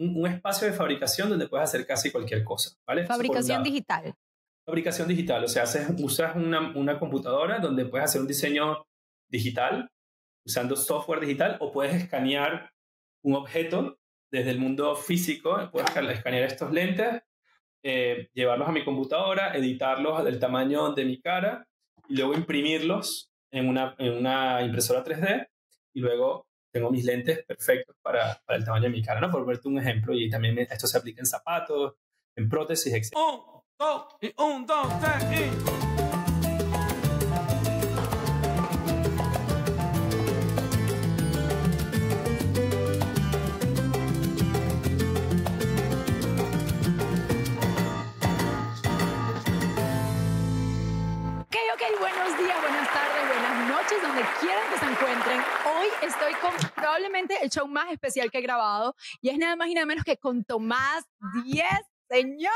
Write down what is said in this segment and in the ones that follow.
un espacio de fabricación donde puedes hacer casi cualquier cosa, ¿vale? Eso por un Fabricación lado. digital. Fabricación digital, o sea, usas una computadora donde puedes hacer un diseño digital usando software digital o puedes escanear un objeto desde el mundo físico, puedes escanear estos lentes, llevarlos a mi computadora, editarlos del tamaño de mi cara y luego imprimirlos en una impresora 3D y luego tengo mis lentes perfectos para el tamaño de mi cara, ¿no? Por verte un ejemplo, y también esto se aplica en zapatos, en prótesis, etc. Un, dos, tres y... Ok, buenos días, buenas tardes, buenas noches, donde quieran que se encuentren. Hoy estoy con probablemente el show más especial que he grabado y es nada más y nada menos que con Tomás Díez. Señores,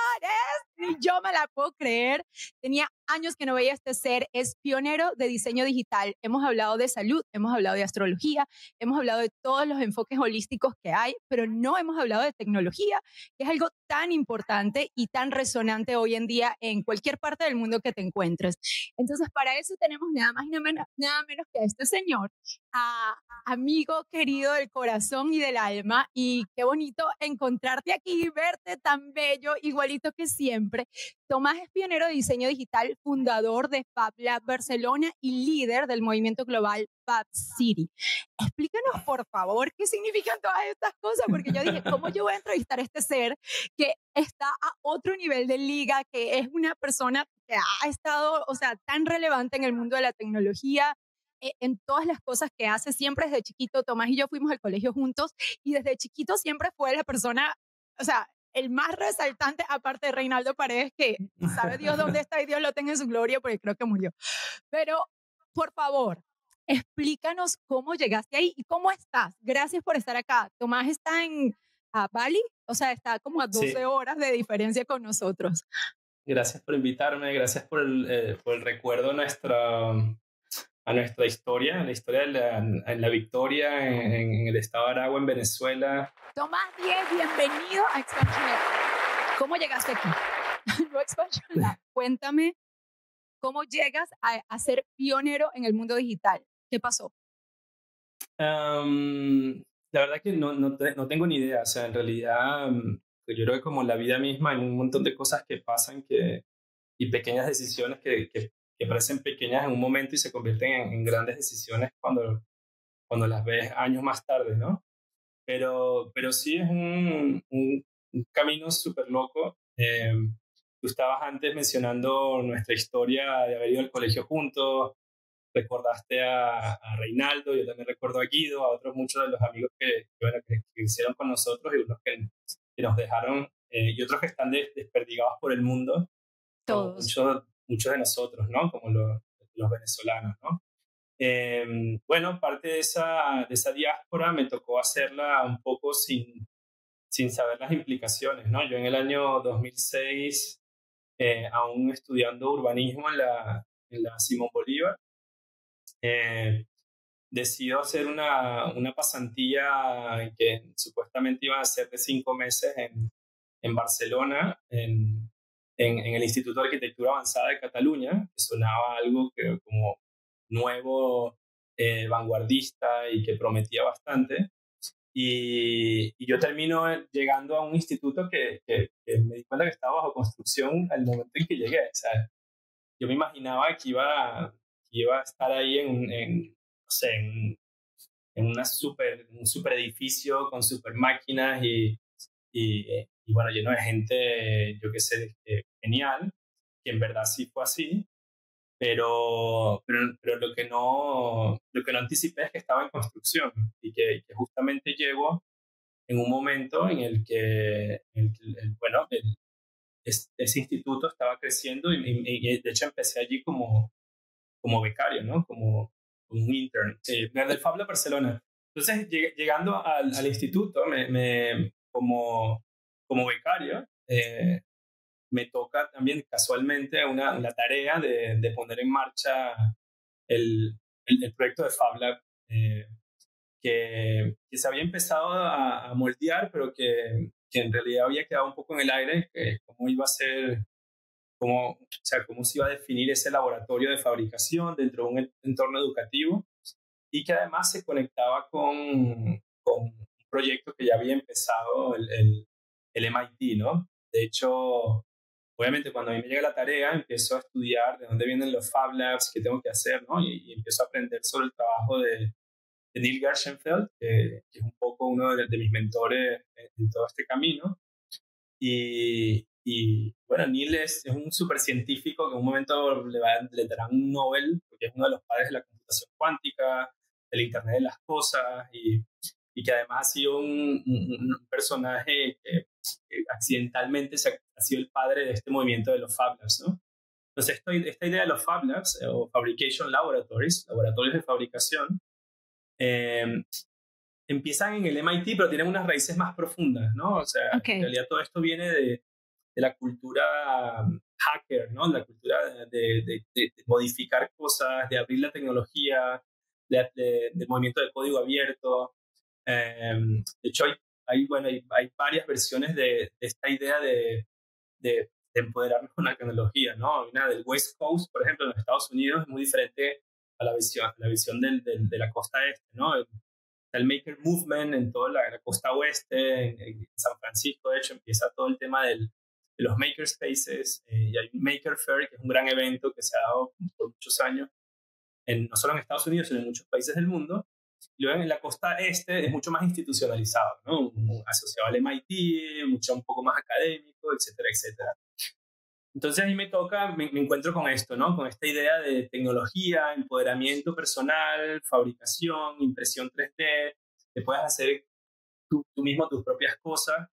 ni yo me la puedo creer. Tenía años que no veía este ser. Es pionero de diseño digital. Hemos hablado de salud, hemos hablado de astrología, hemos hablado de todos los enfoques holísticos que hay, pero no hemos hablado de tecnología, que es algo tan importante y tan resonante hoy en día en cualquier parte del mundo que te encuentres. Entonces, para eso tenemos nada más y nada menos que a este señor, amigo querido del corazón y del alma, y qué bonito encontrarte aquí y verte tan bello, igualito que siempre. Tomás es pionero de diseño digital, fundador de Fab Lab Barcelona y líder del movimiento global Fab City. Explícanos, por favor, qué significan todas estas cosas, porque yo dije, ¿cómo yo voy a entrevistar a este ser que está a otro nivel de liga, que es una persona que ha estado, o sea, tan relevante en el mundo de la tecnología, en todas las cosas que hace? Siempre desde chiquito, Tomás y yo fuimos al colegio juntos y desde chiquito siempre fue la persona, o sea, el más resaltante, aparte de Reinaldo Paredes, que sabe Dios dónde está y Dios lo tenga en su gloria, porque creo que murió. Pero, por favor, explícanos cómo llegaste ahí y cómo estás. Gracias por estar acá. Tomás está en Bali, o sea, está como a 12 Sí, horas de diferencia con nosotros. gracias por invitarme, gracias por el recuerdo a nuestra historia, la historia en la victoria en el estado de Aragua, en Venezuela. Tomás Díez, bienvenido a Expansion Lab. ¿Cómo llegaste aquí? No Expansion Lab. Cuéntame cómo llegas a ser pionero en el mundo digital. ¿Qué pasó? La verdad que no tengo ni idea, o sea, en realidad yo creo que como la vida misma hay un montón de cosas que pasan y pequeñas decisiones que parecen pequeñas en un momento y se convierten en grandes decisiones cuando las ves años más tarde, ¿no? Pero sí es un camino súper loco. Tú estabas antes mencionando nuestra historia de haber ido al colegio juntos, recordaste a Reinaldo, yo también recuerdo a Guido, a otros muchos de los amigos bueno, que hicieron con nosotros y unos que nos dejaron, y otros que están desperdigados por el mundo, como Todos. muchos de nosotros, ¿no? Como los venezolanos, ¿no? Bueno, parte de esa diáspora me tocó hacerla un poco sin saber las implicaciones, ¿no? Yo en el año 2006, aún estudiando urbanismo en la Simón Bolívar, eh, decido hacer una pasantía que supuestamente iba a ser de 5 meses en Barcelona, en el Instituto de Arquitectura Avanzada de Cataluña, que sonaba algo como nuevo, vanguardista y que prometía bastante. Y yo termino llegando a un instituto que me di cuenta que estaba bajo construcción al momento en que llegué. O sea, yo me imaginaba que iba a estar ahí no sé, un super edificio con super máquinas y bueno, lleno de gente, yo qué sé, genial, que en verdad sí fue así, pero lo que no anticipé es que estaba en construcción y que justamente llego en un momento en el que, bueno, ese instituto estaba creciendo y de hecho empecé allí como becario, ¿no? Como un intern, desde el Fab Lab Barcelona. Entonces, llegando al instituto, como becario, me toca también casualmente la tarea de poner en marcha el proyecto de Fab Lab, que se había empezado a moldear, pero que en realidad había quedado un poco en el aire, que cómo iba a ser, o sea, cómo se iba a definir ese laboratorio de fabricación dentro de un entorno educativo, y que además se conectaba con un proyecto que ya había empezado el MIT, ¿no? De hecho, obviamente cuando a mí me llega la tarea, empiezo a estudiar de dónde vienen los Fab Labs, qué tengo que hacer, ¿no? Y empiezo a aprender sobre el trabajo de Neil Gershenfeld, que es un poco uno de mis mentores en todo este camino. Y bueno, Neil es un súper científico que en un momento le darán un Nobel, porque es uno de los padres de la computación cuántica, del Internet de las cosas, y que además ha sido un personaje que accidentalmente ha sido el padre de este movimiento de los Fab Labs, ¿no? Entonces, esta idea de los Fab Labs, o Fabrication Laboratories, laboratorios de fabricación, empiezan en el MIT, pero tienen unas raíces más profundas, ¿no? O sea, en realidad todo esto viene de la cultura hacker, ¿no? La cultura de modificar cosas, de abrir la tecnología, del movimiento de código abierto. De hecho, hay varias versiones de esta idea de empoderarnos con la tecnología, ¿no? Una del West Coast, por ejemplo, en los Estados Unidos es muy diferente a la visión de la costa este, ¿no? El Maker Movement en toda la costa oeste, en San Francisco, de hecho, empieza todo el tema de los Maker Spaces, y hay Maker Fair, que es un gran evento que se ha dado por muchos años, no solo en Estados Unidos, sino en muchos países del mundo. Y luego en la costa este es mucho más institucionalizado, ¿no? Asociado al MIT, un poco más académico, etcétera, etcétera. Entonces ahí me encuentro con esto, ¿no? Con esta idea de tecnología, empoderamiento personal, fabricación, impresión 3D, que puedas hacer tú mismo tus propias cosas,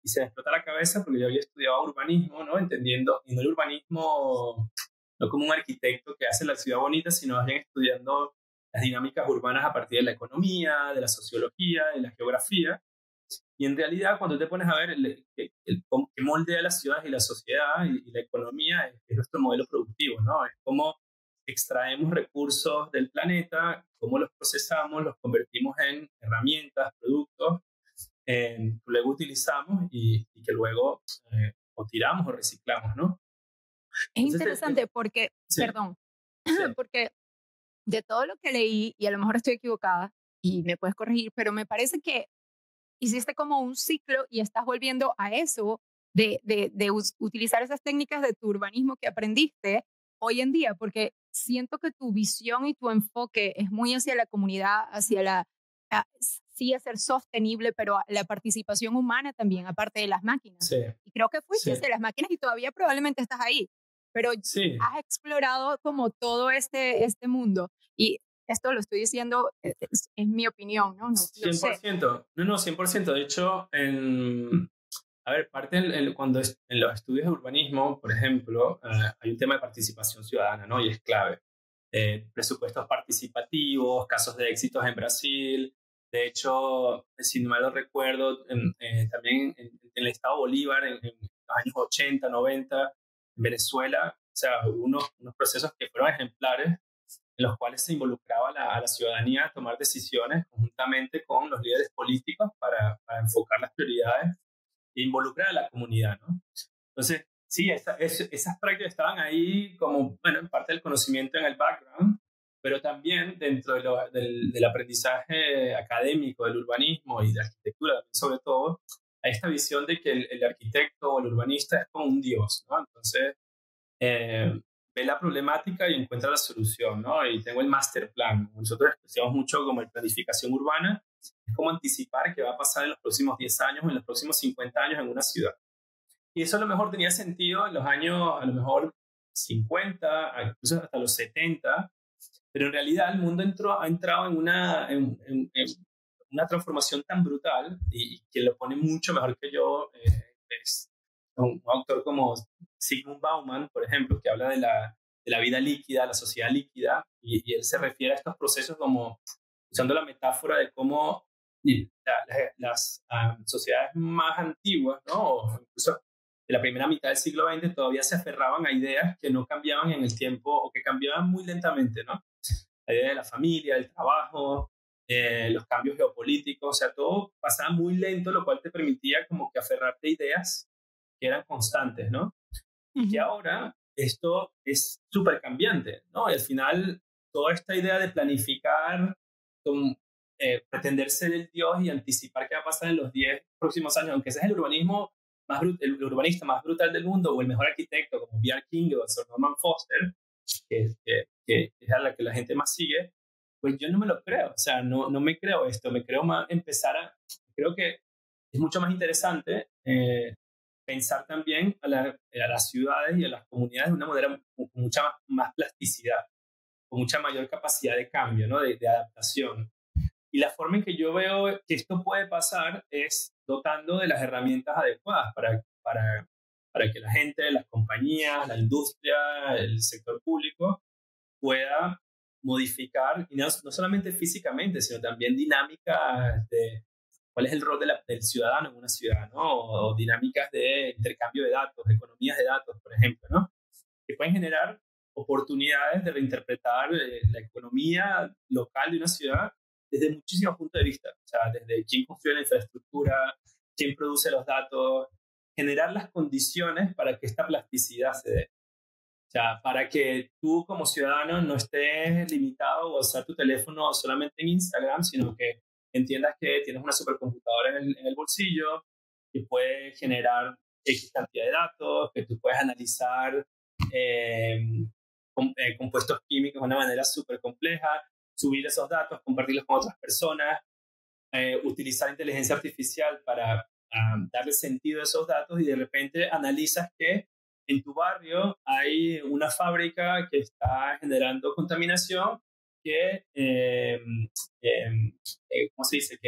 y se me explota la cabeza porque yo había estudiado urbanismo, ¿no? Entendiendo, y no el urbanismo no como un arquitecto que hace la ciudad bonita, sino más bien estudiando las dinámicas urbanas a partir de la economía, de la sociología, de la geografía. Y en realidad, cuando te pones a ver cómo que moldea las ciudades y la sociedad y la economía, es nuestro modelo productivo, ¿no? Es cómo extraemos recursos del planeta, cómo los procesamos, los convertimos en herramientas, productos, que luego utilizamos y que luego o tiramos o reciclamos, ¿no? Es Entonces, interesante porque, sí, perdón, sí, porque de todo lo que leí, y a lo mejor estoy equivocada y me puedes corregir, pero me parece que hiciste como un ciclo y estás volviendo a eso de utilizar esas técnicas de tu urbanismo que aprendiste hoy en día, porque siento que tu visión y tu enfoque es muy hacia la comunidad, sí, a ser sostenible, pero a la participación humana también, aparte de las máquinas. sí, Y creo que fuiste sí, hacia las máquinas y todavía probablemente estás ahí, pero sí. has explorado como todo este mundo. Y esto lo estoy diciendo, es mi opinión, ¿no? No lo sé. 100%. No, 100%. De hecho, a ver, cuando en los estudios de urbanismo, por ejemplo, hay un tema de participación ciudadana, ¿no? Y es clave. Presupuestos participativos, casos de éxitos en Brasil. De hecho, si no mal lo recuerdo, también en el estado Bolívar, en los años 80, 90, en Venezuela, o sea, hubo unos procesos que fueron ejemplares, en los cuales se involucraba a la ciudadanía a tomar decisiones conjuntamente con los líderes políticos para enfocar las prioridades e involucrar a la comunidad, ¿no? Entonces, sí, esas prácticas estaban ahí como, bueno, en parte del conocimiento en el background, pero también dentro del aprendizaje académico del urbanismo y de la arquitectura, sobre todo, hay esta visión de que el arquitecto o el urbanista es como un dios, ¿no? Entonces, ve la problemática y encuentra la solución, ¿no? Y tengo el master plan. Nosotros estudiamos mucho como el planificación urbana, es como anticipar qué va a pasar en los próximos 10 años o en los próximos 50 años en una ciudad. Y eso a lo mejor tenía sentido en los años, a lo mejor 50, incluso hasta los 70, pero en realidad el mundo ha entrado en una transformación tan brutal y que lo pone mucho mejor que yo, es un autor como Zygmunt Bauman, por ejemplo, que habla de la vida líquida, la sociedad líquida, y él se refiere a estos procesos como usando la metáfora de cómo las sociedades más antiguas, ¿no? O incluso de la primera mitad del siglo XX, todavía se aferraban a ideas que no cambiaban en el tiempo o que cambiaban muy lentamente, ¿no? La idea de la familia, del trabajo, los cambios geopolíticos, o sea, todo pasaba muy lento, lo cual te permitía como que aferrarte a ideas que eran constantes, ¿no? Y que ahora esto es súper cambiante, ¿no? Y al final, toda esta idea de planificar, pretender ser el Dios y anticipar qué va a pasar en los 10 próximos años, aunque ese es el urbanismo el urbanista más brutal del mundo o el mejor arquitecto como B.R. King o Sir Norman Foster, que es a la que la gente más sigue, pues yo no me lo creo, o sea, no me creo esto, me creo más creo que es mucho más interesante pensar también a las ciudades y a las comunidades de una manera con mucha más plasticidad, con mucha mayor capacidad de cambio, ¿no? de adaptación. Y la forma en que yo veo que esto puede pasar es dotando de las herramientas adecuadas para que la gente, las compañías, la industria, el sector público pueda modificar, y no solamente físicamente, sino también dinámicas de cuál es el rol del ciudadano en una ciudad, ¿no? O dinámicas de intercambio de datos, economías de datos, por ejemplo, ¿no? Que pueden generar oportunidades de reinterpretar la economía local de una ciudad desde muchísimos puntos de vista, o sea, desde quién construye la infraestructura, quién produce los datos, generar las condiciones para que esta plasticidad se dé. O sea, para que tú como ciudadano no estés limitado a usar tu teléfono solamente en Instagram, sino que entiendas que tienes una supercomputadora en el bolsillo, que puede generar X cantidad de datos, que tú puedes analizar compuestos químicos de una manera súper compleja, subir esos datos, compartirlos con otras personas, utilizar inteligencia artificial para darle sentido a esos datos y de repente analizas que en tu barrio hay una fábrica que está generando contaminación que, ¿cómo se dice?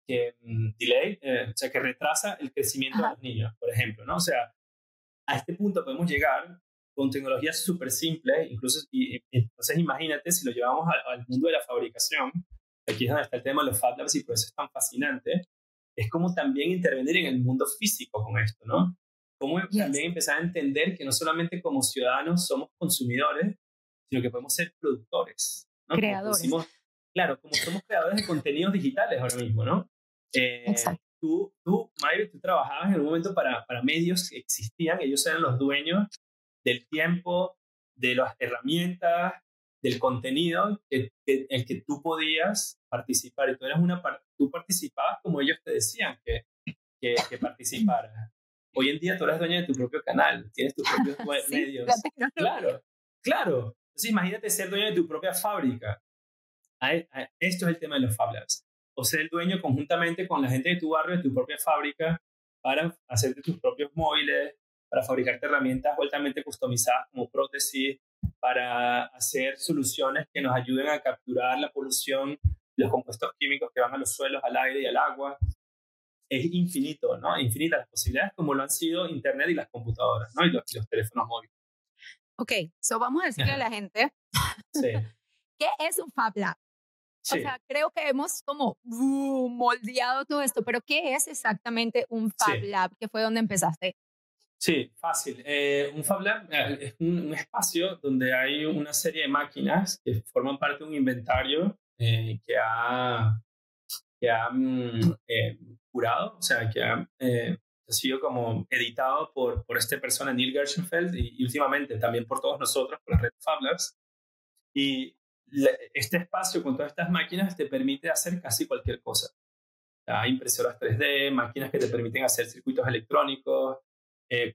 Delay, o sea, que retrasa el crecimiento de los niños, por ejemplo, ¿no? O sea, a este punto podemos llegar con tecnologías súper simples, incluso, y entonces imagínate si lo llevamos al mundo de la fabricación, aquí es donde está el tema de los Fab Labs y por eso es tan fascinante, es como también intervenir en el mundo físico con esto, ¿no? Cómo también empezar a entender que no solamente como ciudadanos somos consumidores, sino que podemos ser productores, ¿no? Creadores. Claro, como somos creadores de contenidos digitales ahora mismo, ¿no? Exacto. Maybe, tú trabajabas en un momento para medios que existían, ellos eran los dueños del tiempo, de las herramientas, del contenido en el que tú podías participar. Y tú participabas como ellos te decían que participaras. Hoy en día tú eres dueño de tu propio canal, tienes tus propios medios. Claro. Entonces imagínate ser dueño de tu propia fábrica. Esto es el tema de los Fab Labs. O ser el dueño conjuntamente con la gente de tu barrio de tu propia fábrica para hacerte tus propios móviles, para fabricarte herramientas altamente customizadas como prótesis, para hacer soluciones que nos ayuden a capturar la polución, los compuestos químicos que van a los suelos, al aire y al agua. Es infinito, ¿no? Infinitas las posibilidades como lo han sido Internet y las computadoras, ¿no? Y los teléfonos móviles. Ok, vamos a decirle a la gente sí. ¿Qué es un Fab Lab? Sí. O sea, creo que hemos como moldeado todo esto, pero ¿qué es exactamente un Fab Lab? ¿Qué fue donde empezaste? Sí, fácil. Un Fab Lab es un espacio donde hay una serie de máquinas que forman parte de un inventario que ha curado, o sea, que ha sido como editado por esta persona, Neil Gershenfeld, y últimamente también por todos nosotros, por la red Fab Labs. Y este espacio con todas estas máquinas te permite hacer casi cualquier cosa. Hay impresoras 3D, máquinas que te permiten hacer circuitos electrónicos,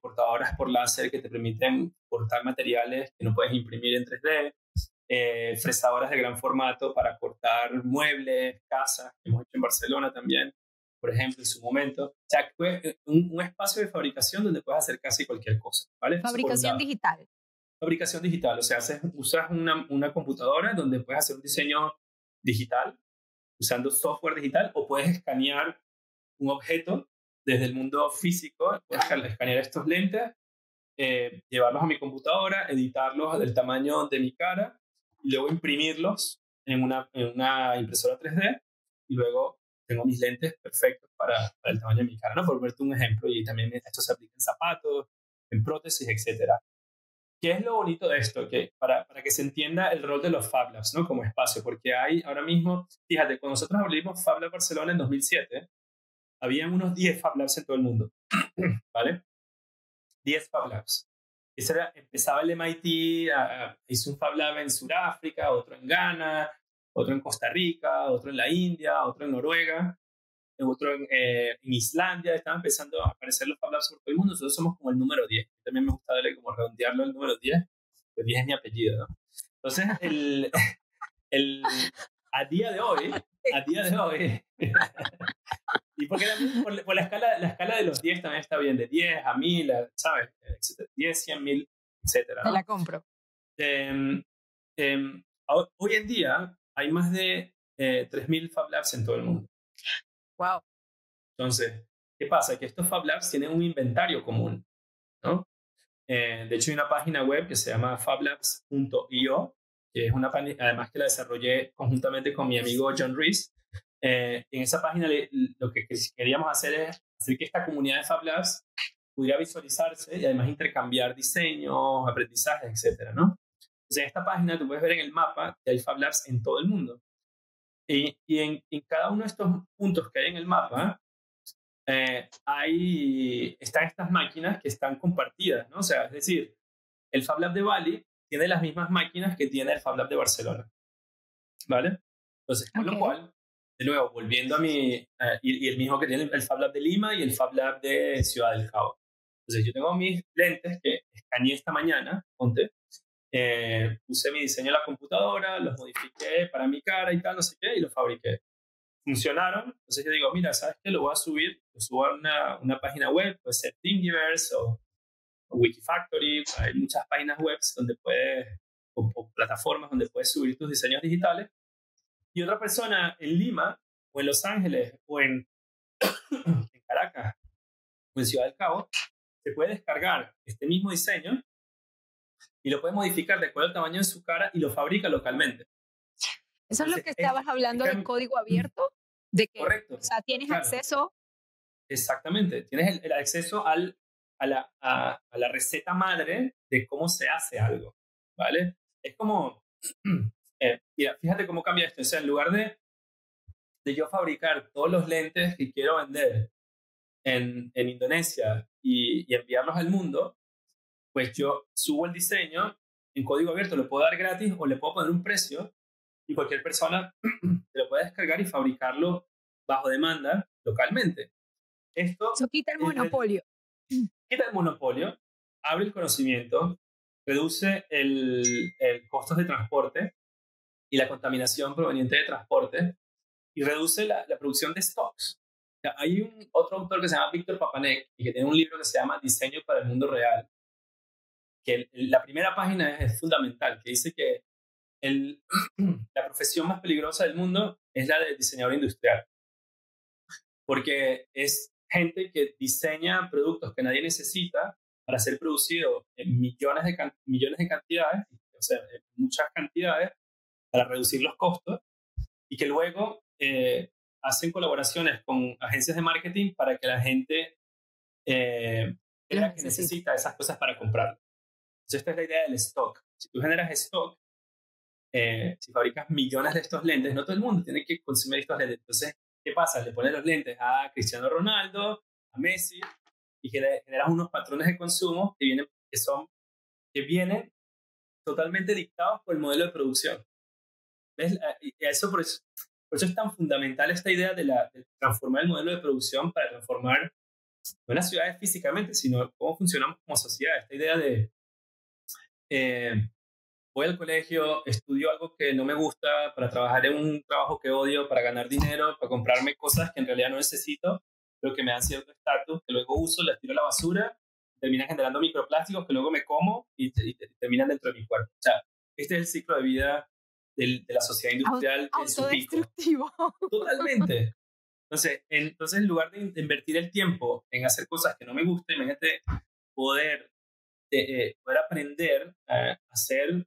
cortadoras por láser que te permiten cortar materiales que no puedes imprimir en 3D, fresadoras de gran formato para cortar muebles, casas, que hemos hecho en Barcelona también, por ejemplo, en su momento. O sea, un espacio de fabricación donde puedes hacer casi cualquier cosa, ¿vale? Fabricación digital. Fabricación digital, o sea, usas una computadora donde puedes hacer un diseño digital usando software digital o puedes escanear un objeto desde el mundo físico, puedes escanear estos lentes, llevarlos a mi computadora, editarlos del tamaño de mi cara y luego imprimirlos en una impresora 3D y luego tengo mis lentes perfectos para el tamaño de mi cara, ¿no? Por verte un ejemplo, y también esto se aplica en zapatos, en prótesis, etcétera. ¿Qué es lo bonito de esto? Que para que se entienda el rol de los Fab Labs, ¿no? Como espacio, porque hay ahora mismo, fíjate, cuando nosotros abrimos Fab Lab Barcelona en 2007, habían unos 10 Fab Labs en todo el mundo, ¿vale? 10 Fab Labs. Empezaba el MIT, hizo un Fab Lab en Sudáfrica, otro en Ghana, otro en Costa Rica, otro en la India, otro en Noruega, otro en Islandia. Estaban empezando a aparecer los Fab Labs por todo el mundo. Nosotros somos como el número 10. También me gusta darle como redondearlo al número 10, pues 10 es mi apellido, ¿no? Entonces, a día de hoy, y porque también por la escala de los 10 también está bien, de 10 a 1000, ¿sabes? 10, 100, 1000, etcétera, Te ¿no? la compro. Hoy en día hay más de 3000 Fab Labs en todo el mundo. Wow. Entonces, ¿qué pasa? Que estos Fab Labs tienen un inventario común, ¿no? De hecho, hay una página web que se llama fablabs.io, que es una página, además que la desarrollé conjuntamente con mi amigo John Reese. En esa página lo que queríamos hacer es hacer que esta comunidad de Fab Labs pudiera visualizarse y además intercambiar diseños, aprendizajes, etcétera, ¿no? Entonces, en esta página tú puedes ver en el mapa que hay Fab Labs en todo el mundo. Y en cada uno de estos puntos que hay en el mapa, están estas máquinas que están compartidas, ¿no? O sea, es decir, el Fab Lab de Bali tiene las mismas máquinas que tiene el Fab Lab de Barcelona, ¿vale? Entonces, con lo cual, de nuevo, volviendo a y el mismo que tiene el Fab Lab de Lima y el Fab Lab de Ciudad del Cabo. Entonces, yo tengo mis lentes que escaneé esta mañana, ponte, puse mi diseño en la computadora, los modifiqué para mi cara y tal, no sé qué, y los fabriqué. Funcionaron, entonces yo digo, mira, ¿sabes qué? Lo voy a subir, lo subo a una página web, puede ser Thingiverse o Wikifactory, hay muchas páginas web donde o plataformas donde puedes subir tus diseños digitales, y otra persona en Lima, o en Los Ángeles, o en Caracas, o en Ciudad del Cabo, se puede descargar este mismo diseño y lo puede modificar de acuerdo al tamaño de su cara y lo fabrica localmente. Eso es lo que estabas hablando de código abierto, de que, correcto, o sea, tienes claro. acceso. Exactamente, tienes el acceso a la receta madre de cómo se hace algo, ¿vale? Es como, mira, fíjate cómo cambia esto. O sea, en lugar de yo fabricar todos los lentes que quiero vender en Indonesia y enviarlos al mundo, pues yo subo el diseño en código abierto, lo puedo dar gratis o le puedo poner un precio y cualquier persona se lo puede descargar y fabricarlo bajo demanda localmente. Eso quita el monopolio. Quita el monopolio, abre el conocimiento, reduce el costos de transporte y la contaminación proveniente de transporte y reduce la producción de stocks. O sea, hay otro autor que se llama Víctor Papanek y que tiene un libro que se llama Diseño para el Mundo Real, que la primera página es fundamental, que dice que la profesión más peligrosa del mundo es la de diseñador industrial, porque es gente que diseña productos que nadie necesita para ser producidos en millones de cantidades, o sea, en muchas cantidades, para reducir los costos, y que luego hacen colaboraciones con agencias de marketing para que la gente crea que necesita esas cosas para comprarlo. Entonces, esta es la idea del stock. Si tú generas stock, si fabricas millones de estos lentes, no todo el mundo tiene que consumir estos lentes. Entonces, ¿qué pasa? Le pones los lentes a Cristiano Ronaldo, a Messi, y generas unos patrones de consumo que vienen totalmente dictados por el modelo de producción. ¿Ves? Y por eso es tan fundamental esta idea de transformar el modelo de producción para transformar no las ciudades físicamente, sino cómo funcionamos como sociedad. Esta idea de voy al colegio, estudio algo que no me gusta para trabajar en un trabajo que odio, para ganar dinero, para comprarme cosas que en realidad no necesito, pero que me dan cierto estatus, que luego uso, las tiro a la basura, terminan generando microplásticos que luego me como y terminan dentro de mi cuerpo. O sea, este es el ciclo de vida de la sociedad industrial en su pico. Autodestructivo. Totalmente. Entonces, en lugar de invertir el tiempo en hacer cosas que no me gustan, imagínate poder aprender a hacer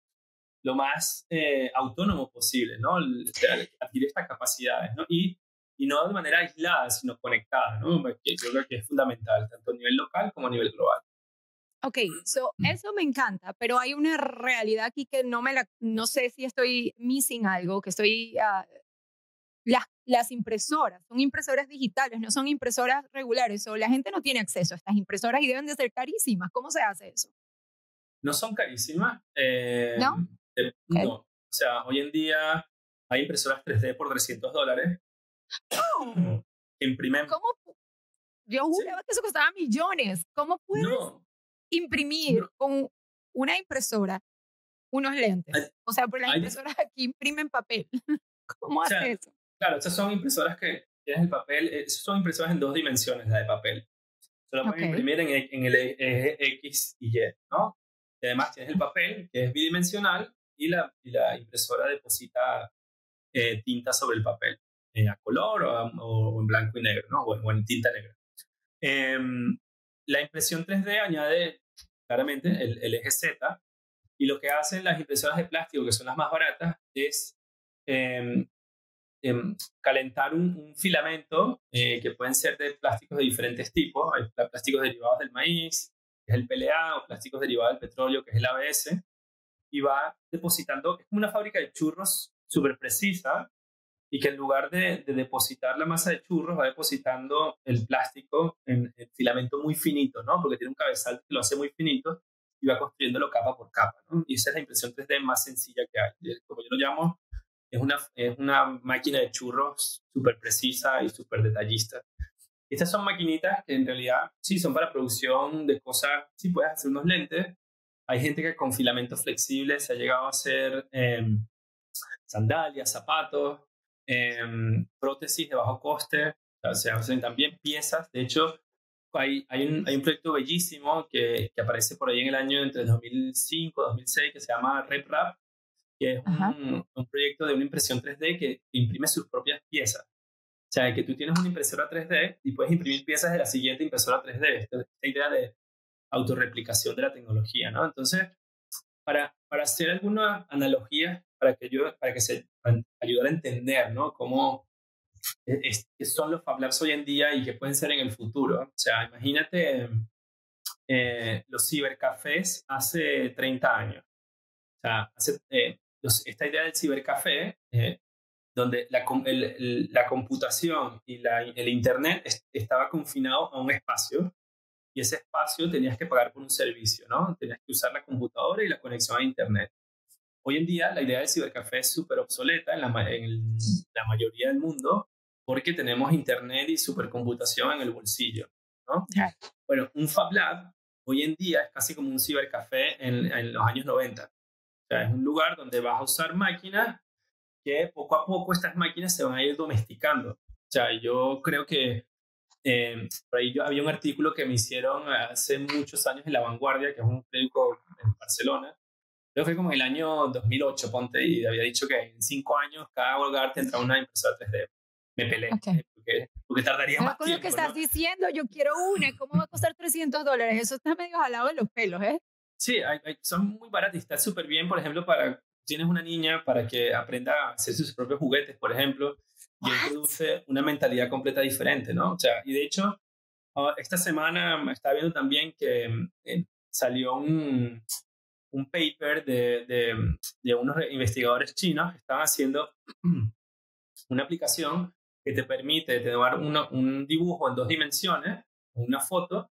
lo más autónomo posible, ¿no? Adquirir estas capacidades, ¿no? Y no de manera aislada, sino conectada, ¿no? Que yo creo que es fundamental, tanto a nivel local como a nivel global. Ok, eso me encanta, pero hay una realidad aquí que no sé si estoy missing algo, que estoy, las impresoras, son impresoras digitales, no son impresoras regulares, o la gente no tiene acceso a estas impresoras y deben de ser carísimas. ¿Cómo se hace eso? No son carísimas. ¿No? No. Okay. O sea, hoy en día hay impresoras 3D por $300 que imprimen. ¿Cómo? Yo Sí, juraba que eso costaba millones. ¿Cómo puedes no, imprimir no. con una impresora unos lentes? Hay, O sea, pues las hay impresoras aquí imprimen papel. ¿Cómo o hace sea, eso? claro, estas son impresoras que tienes el papel, son impresoras en 2 dimensiones, la de papel. Solo puedes Ok. imprimir en el eje X y Y, ¿no? Y además tienes el papel, que es bidimensional, y la impresora deposita tinta sobre el papel, a color o en blanco y negro, ¿no? O en tinta negra. Em, la impresión 3D añade claramente el eje Z, y lo que hacen las impresoras de plástico, que son las más baratas, es em, calentar un filamento, que pueden ser de plásticos de diferentes tipos. Hay plásticos derivados del maíz, que es el PLA, o plásticos derivados del petróleo, que es el ABS, y va depositando, es como una fábrica de churros súper precisa, y que en lugar de depositar la masa de churros, va depositando el plástico en filamento muy finito, ¿no? Porque tiene un cabezal que lo hace muy finito y va construyéndolo capa por capa, ¿no? Y esa es la impresión 3D más sencilla que hay. Como yo lo llamo, es una máquina de churros súper precisa y súper detallista. Estas son maquinitas que en realidad sí son para producción de cosas, sí puedes hacer unos lentes. Hay gente que con filamentos flexibles se ha llegado a hacer sandalias, zapatos, prótesis de bajo coste, o sea, hacen también piezas. De hecho, hay un proyecto bellísimo que aparece por ahí en el año entre 2005 y 2006 que se llama RepRap, que es Ajá. un proyecto de una impresión 3D que imprime sus propias piezas. O sea, que tú tienes una impresora 3D y puedes imprimir piezas de la siguiente impresora 3D. Esta idea de autorreplicación de la tecnología, ¿no? Entonces, para hacer algunas analogías, para que se ayudar a entender, ¿no? Cómo qué son los Fab Labs hoy en día y qué pueden ser en el futuro. O sea, imagínate los cibercafés hace 30 años. O sea, esta idea del cibercafé, donde la computación y el Internet estaba confinado a un espacio, y ese espacio tenías que pagar por un servicio, ¿no? Tenías que usar la computadora y la conexión a Internet. Hoy en día la idea del cibercafé es súper obsoleta en la mayoría del mundo, porque tenemos Internet y supercomputación en el bolsillo, ¿no? Ya. Bueno, un Fab Lab hoy en día es casi como un cibercafé en los años 90. O sea, es un lugar donde vas a usar máquinas que poco a poco estas máquinas se van a ir domesticando. O sea, yo creo que por ahí había un artículo que me hicieron hace muchos años en La Vanguardia, que es un periódico en Barcelona. Creo que fue como en el año 2008, ponte, y había dicho que en 5 años cada hogar tendrá una impresora 3D. Me pelé, Ok. porque tardaría Pero más con lo que tiempo, estás ¿no? diciendo, yo quiero una. ¿Cómo va a costar $300? Eso está medio jalado de los pelos, ¿eh? Sí, son muy baratas y está súper bien, por ejemplo, tienes una niña para que aprenda a hacer sus propios juguetes, por ejemplo, y What? introduce una mentalidad completa diferente, ¿no? O sea, y de hecho, esta semana me estaba viendo también que salió un paper de unos investigadores chinos que estaban haciendo una aplicación que te permite tomar un dibujo en 2 dimensiones, una foto,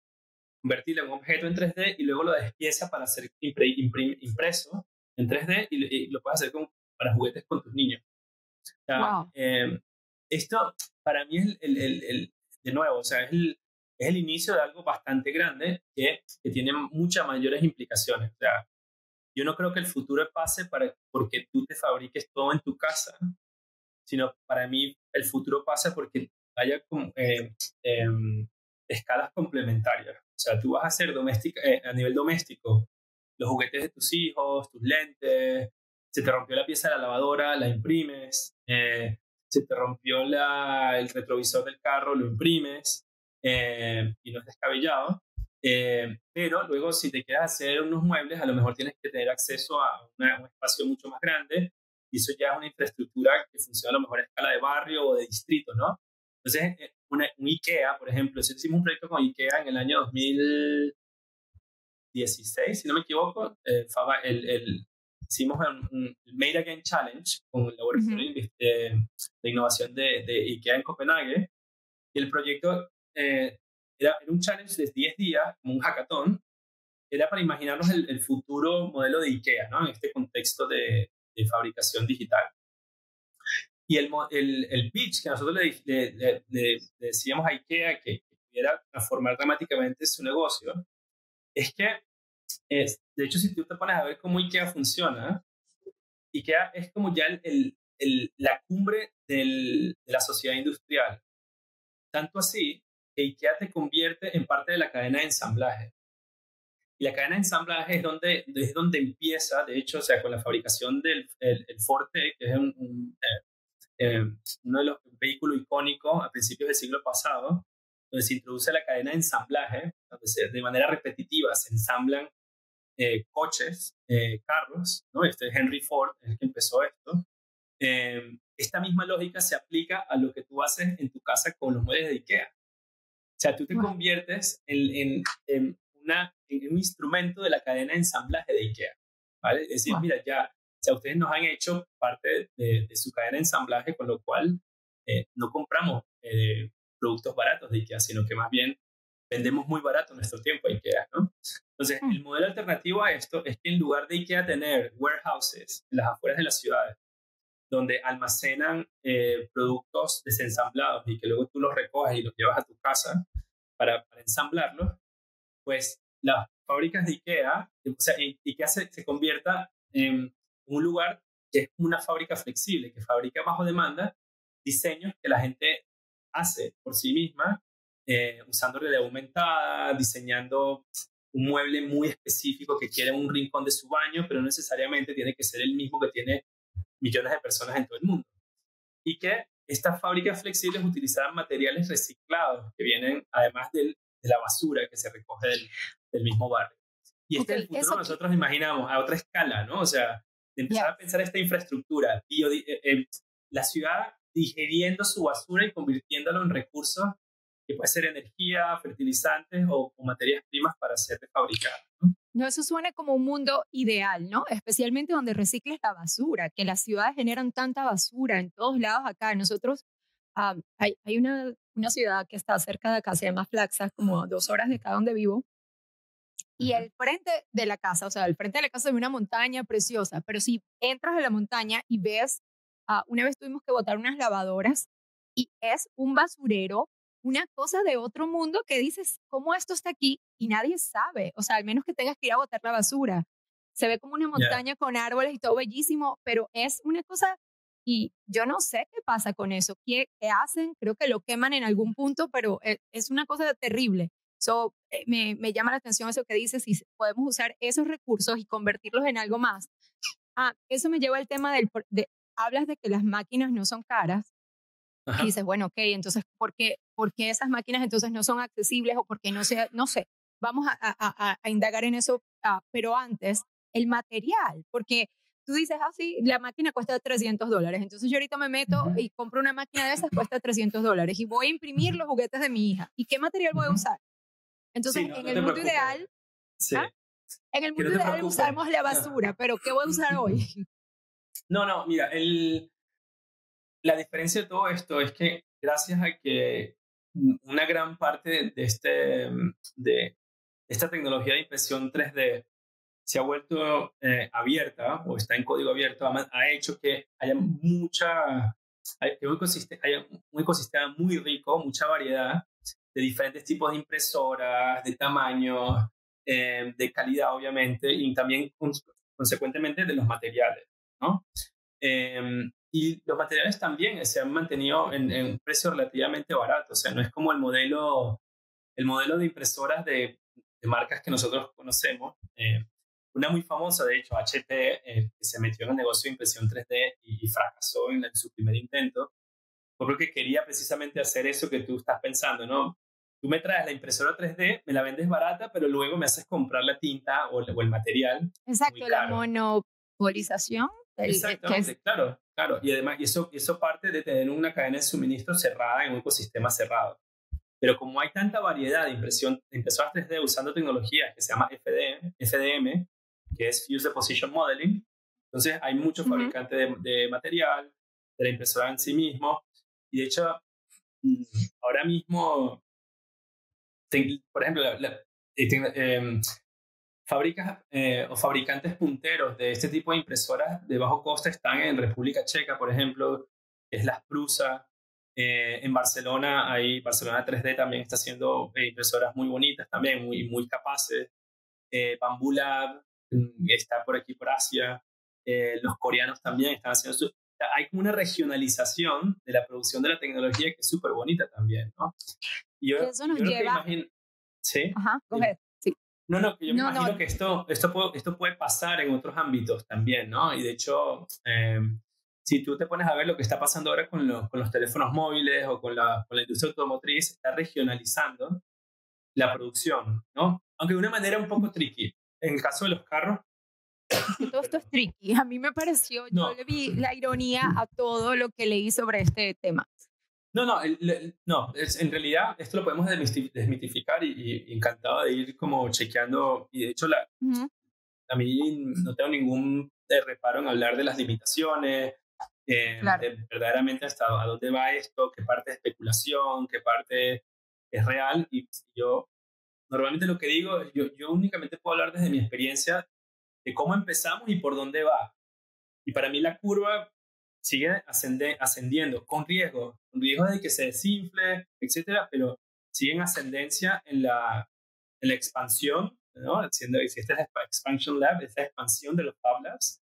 convertirlo en un objeto en 3D y luego lo despieza para ser impreso en 3D, y lo puedes hacer para juguetes con tus niños. O sea, Wow. esto para mí es de nuevo, o sea, es el inicio de algo bastante grande que tiene muchas mayores implicaciones. O sea, yo no creo que el futuro pase porque tú te fabriques todo en tu casa, sino para mí el futuro pasa porque haya escalas complementarias. O sea, tú vas a hacer a nivel doméstico los juguetes de tus hijos, tus lentes, se te rompió la pieza de la lavadora, la imprimes, se te rompió el retrovisor del carro, lo imprimes, y no es descabellado. Pero luego si te quieres hacer unos muebles, a lo mejor tienes que tener acceso a un espacio mucho más grande, y eso ya es una infraestructura que funciona a lo mejor a escala de barrio o de distrito, ¿no? Entonces, un IKEA, por ejemplo, si hicimos un proyecto con IKEA en el año 2016, si no me equivoco, hicimos un Made Again Challenge con el laboratorio de innovación de IKEA en Copenhague. Y el proyecto era un challenge de 10 días, como un hackathon. Era para imaginarnos el futuro modelo de IKEA, ¿no? En este contexto de fabricación digital. Y el pitch que nosotros le decíamos a IKEA que pudiera transformar dramáticamente su negocio, es que, de hecho, si tú te pones a ver cómo IKEA funciona, IKEA es como ya la cumbre de la sociedad industrial. Tanto así que IKEA te convierte en parte de la cadena de ensamblaje. Y la cadena de ensamblaje es donde empieza, de hecho, o sea, con la fabricación del el Forte, que es uno de los vehículos icónicos a principios del siglo pasado, donde se introduce la cadena de ensamblaje, donde de manera repetitiva se ensamblan coches, carros, ¿no? Henry Ford es el que empezó esto. Esta misma lógica se aplica a lo que tú haces en tu casa con los muebles de IKEA. O sea, tú te conviertes en un instrumento de la cadena de ensamblaje de IKEA, ¿vale? Es decir, mira, ya, o sea, ustedes nos han hecho parte de su cadena de ensamblaje, con lo cual no compramos productos baratos de IKEA, sino que más bien vendemos muy barato nuestro tiempo a IKEA, ¿no? Entonces, el modelo alternativo a esto es que en lugar de IKEA tener warehouses en las afueras de las ciudades, donde almacenan productos desensamblados y que luego tú los recoges y los llevas a tu casa para ensamblarlos, pues las fábricas de IKEA, o sea, IKEA se convierta en un lugar que es una fábrica flexible, que fabrica bajo demanda diseños que la gente hace por sí misma, usando realidad aumentada, diseñando un mueble muy específico que quiere en un rincón de su baño, pero no necesariamente tiene que ser el mismo que tiene millones de personas en todo el mundo. Y que estas fábricas flexibles utilizaban materiales reciclados que vienen además de la basura que se recoge del mismo barrio. Y este es el futuro que nosotros imaginamos a otra escala, ¿no? O sea, de empezar a pensar esta infraestructura, la ciudad digiriendo su basura y convirtiéndolo en recursos que puede ser energía, fertilizantes o materias primas para ser refabricadas, ¿no? No, eso suena como un mundo ideal, ¿no? Especialmente donde recicles la basura, que las ciudades generan tanta basura en todos lados acá. Nosotros, hay una ciudad que está cerca de acá, se llama Flaxas, como a 2 horas de acá donde vivo. Y el frente de la casa, o sea, el frente de la casa es una montaña preciosa, pero si entras a la montaña y ves, una vez tuvimos que botar unas lavadoras y es un basurero, una cosa de otro mundo que dices, ¿cómo esto está aquí? Y nadie sabe, o sea, al menos que tengas que ir a botar la basura. Se ve como una montaña con árboles y todo bellísimo, pero es una cosa, y yo no sé qué pasa con eso, qué hacen, creo que lo queman en algún punto, pero es una cosa terrible. So, me llama la atención eso que dices, si podemos usar esos recursos y convertirlos en algo más. Eso me lleva al tema hablas de que las máquinas no son caras. Ajá. Y dices, bueno, ok, entonces, ¿por qué esas máquinas entonces no son accesibles o por qué no sé? Vamos a indagar en eso, pero antes, el material, porque tú dices, sí, la máquina cuesta $300, entonces yo ahorita me meto y compro una máquina de esas, cuesta $300 y voy a imprimir los juguetes de mi hija. ¿Y qué material voy a usar? Entonces, en el mundo ideal, en el mundo ideal usamos la basura, pero ¿qué voy a usar hoy? No, mira, la diferencia de todo esto es que gracias a que una gran parte de esta tecnología de impresión 3D se ha vuelto abierta o está en código abierto, ha hecho que haya un ecosistema muy rico, mucha variedad de diferentes tipos de impresoras, de tamaños, de calidad obviamente, y también consecuentemente de los materiales, ¿no? Y los materiales también se han mantenido en un precio relativamente barato, o sea, no es como el modelo de impresoras de marcas que nosotros conocemos. Una muy famosa, de hecho, HP, que se metió en el negocio de impresión 3D y fracasó en su primer intento, porque quería precisamente hacer eso que tú estás pensando, ¿no? Tú me traes la impresora 3D, me la vendes barata, pero luego me haces comprar la tinta o el material. Exacto, la monopolización. Exactamente, claro. Y además, y eso parte de tener una cadena de suministro cerrada en un ecosistema cerrado. Pero como hay tanta variedad de impresoras 3D usando tecnologías que se llama FDM, que es Fused Deposition Modeling, entonces hay muchos fabricantes de material, de la impresora en sí mismo, y de hecho, ahora mismo, por ejemplo, fábricas o fabricantes punteros de este tipo de impresoras de bajo coste están en República Checa, por ejemplo, es la Prusa. En Barcelona, Barcelona 3D también está haciendo impresoras muy bonitas también, muy capaces. Bamboo Lab está por aquí, por Asia. Los coreanos también están haciendo hay como una regionalización de la producción de la tecnología que es súper bonita también, ¿no? Y eso nos lleva... ¿Sí? Ajá, coge. Sí. No, yo me imagino que esto puede pasar en otros ámbitos también, ¿no? Y de hecho, si tú te pones a ver lo que está pasando ahora con los teléfonos móviles o con la industria automotriz, está regionalizando la producción, ¿no? Aunque de una manera un poco tricky. En el caso de los carros... Todo esto es tricky. A mí me pareció, yo le vi la ironía a todo lo que leí sobre este tema. No, en realidad esto lo podemos desmitificar y encantado de ir como chequeando. Y de hecho, a mí no tengo ningún reparo en hablar de las limitaciones, claro. de verdaderamente hasta a dónde va esto, qué parte es especulación, qué parte es real. Y yo normalmente lo que digo, yo únicamente puedo hablar desde mi experiencia de cómo empezamos y por dónde va. Y para mí la curva sigue ascendiendo con riesgo de que se desinfle, etcétera, pero sigue en ascendencia en la expansión, ¿no? Existe la Expansion Lab, esta expansión de los Fab Labs,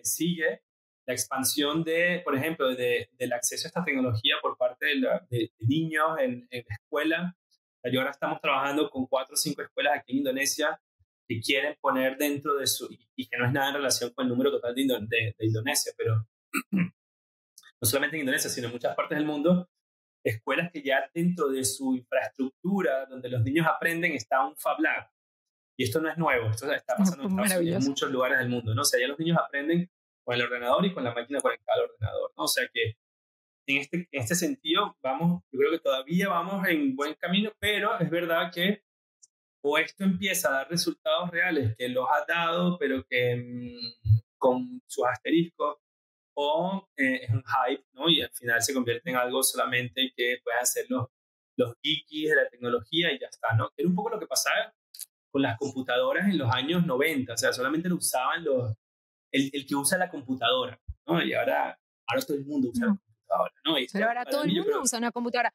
sigue la expansión por ejemplo, del acceso a esta tecnología por parte de niños en la escuela. Y ahora estamos trabajando con 4 o 5 escuelas aquí en Indonesia que quieren poner dentro de y que no es nada en relación con el número total de Indonesia, pero no solamente en Indonesia, sino en muchas partes del mundo, escuelas que ya dentro de su infraestructura, donde los niños aprenden, está un Fab Lab. Y esto no es nuevo, esto está pasando en Estados Unidos, en muchos lugares del mundo, ¿no? O sea, ya los niños aprenden con el ordenador y con la máquina conectada al ordenador, ¿no? O sea que en este sentido, yo creo que todavía vamos en buen camino, pero es verdad que o esto empieza a dar resultados reales que los ha dado, pero que con sus asteriscos, o es un hype, ¿no? Y al final se convierte en algo solamente que puedan hacer los geekies de la tecnología y ya está, ¿no? Era un poco lo que pasaba con las computadoras en los años 90, o sea, solamente lo usaban el que usa la computadora, ¿no? Y ahora todo el mundo usa la computadora, ¿no? Pero ahora todo el mundo usa una computadora.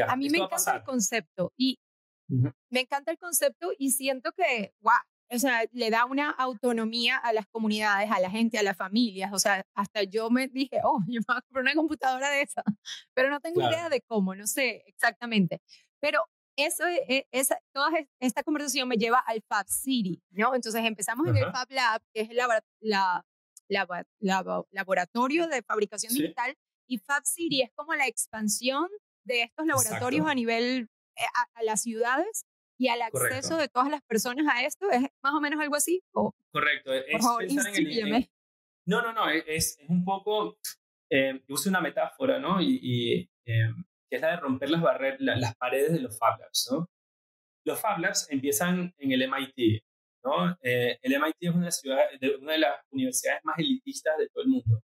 A mí me encanta el concepto y me encanta el concepto y siento que, wow, o sea, le da una autonomía a las comunidades, a la gente, a las familias. O sea, hasta yo me dije, oh, yo me voy a comprar una computadora de esa, pero no tengo idea de cómo, no sé exactamente. Pero toda esta conversación me lleva al Fab City, ¿no? Entonces empezamos en el Fab Lab, que es el laboratorio de fabricación digital, y Fab City es como la expansión de estos laboratorios a nivel a las ciudades y al acceso de todas las personas a esto. ¿Es más o menos algo así? Correcto. Por favor, instígueme. No, es un poco, yo uso una metáfora, ¿no? Que es la de romper las paredes de los Fab Labs, ¿no? Los Fab Labs empiezan en el MIT, ¿no? El MIT es una de las universidades más elitistas de todo el mundo.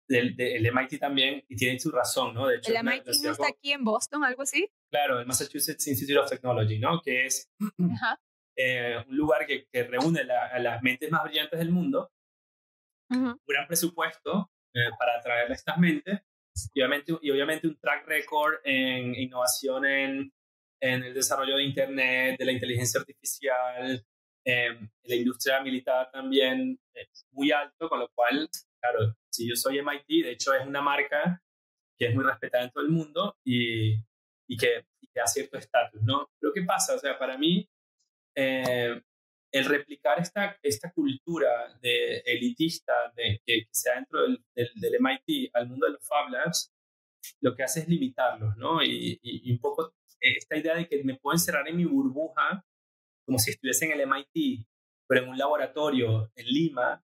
El MIT también, y tiene su razón, ¿no? De hecho, ¿el MIT no está aquí en Boston, algo así? Claro, el Massachusetts Institute of Technology, ¿no? Que es un lugar que reúne a las mentes más brillantes del mundo, un gran presupuesto para atraer a estas mentes, y obviamente un track record en innovación en el desarrollo de Internet, de la inteligencia artificial, la industria militar también muy alto, con lo cual, claro, si yo soy MIT, de hecho es una marca que es muy respetada en todo el mundo y que da cierto estatus, ¿no? Pero ¿qué pasa? O sea, para mí, el replicar esta cultura de elitista que sea dentro del MIT al mundo de los Fab Labs, lo que hace es limitarlos, ¿no? Y un poco esta idea de que me puedo encerrar en mi burbuja como si estuviese en el MIT, pero en un laboratorio en Lima,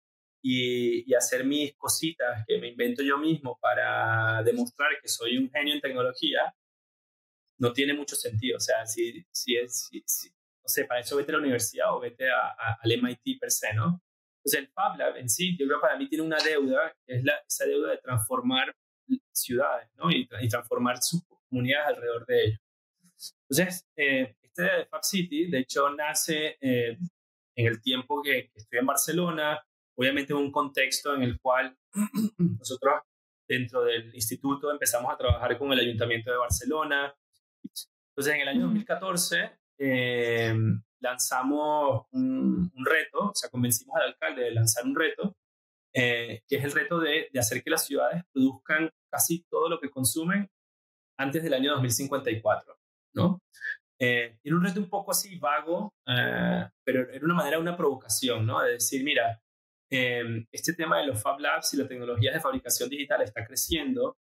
y hacer mis cositas que me invento yo mismo para demostrar que soy un genio en tecnología, no tiene mucho sentido. O sea, no sé, para eso vete a la universidad o vete al MIT per se, ¿no? Entonces el Fab Lab en sí, yo creo que para mí tiene una deuda, que es esa deuda de transformar ciudades, ¿no? Y transformar sus comunidades alrededor de ellos. Entonces, este de Fab City, de hecho, nace en el tiempo que estoy en Barcelona, obviamente en un contexto en el cual nosotros dentro del instituto empezamos a trabajar con el Ayuntamiento de Barcelona. Entonces, en el año 2014 lanzamos un reto, o sea, convencimos al alcalde de lanzar un reto, que es el reto de hacer que las ciudades produzcan casi todo lo que consumen antes del año 2054, ¿no? Era un reto un poco así vago, pero era una manera, una provocación, ¿no? De decir, mira, este tema de los Fab Labs y las tecnologías de fabricación digital está creciendo,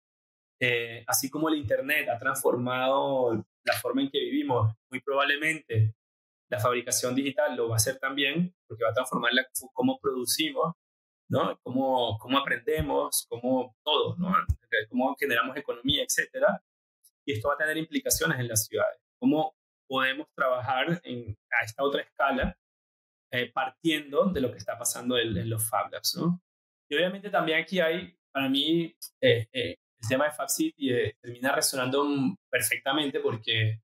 así como el Internet ha transformado la forma en que vivimos. Muy probablemente la fabricación digital lo va a hacer también, porque va a transformar cómo producimos, ¿no? Cómo aprendemos, cómo todo, ¿no? Cómo generamos economía, etcétera. Y esto va a tener implicaciones en las ciudades. Cómo podemos trabajar a esta otra escala, partiendo de lo que está pasando en los Fab Labs, ¿no? Y obviamente también aquí hay, para mí, el tema de Fab City termina resonando perfectamente porque,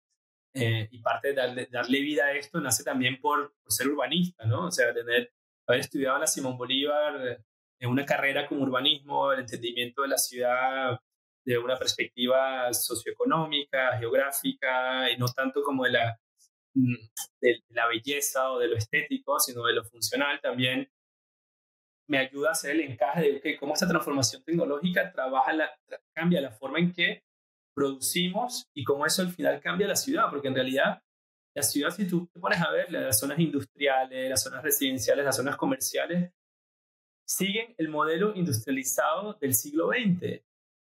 y parte de darle vida a esto nace también por ser urbanista, ¿no? O sea, haber estudiado en la Simón Bolívar, en una carrera como urbanismo, el entendimiento de la ciudad de una perspectiva socioeconómica, geográfica, y no tanto como de la belleza o de lo estético, sino de lo funcional también, me ayuda a hacer el encaje de okay, cómo esta transformación tecnológica cambia la forma en que producimos y cómo eso al final cambia la ciudad, porque en realidad la ciudad, si tú te pones a ver, las zonas industriales, las zonas residenciales, las zonas comerciales, siguen el modelo industrializado del siglo XX.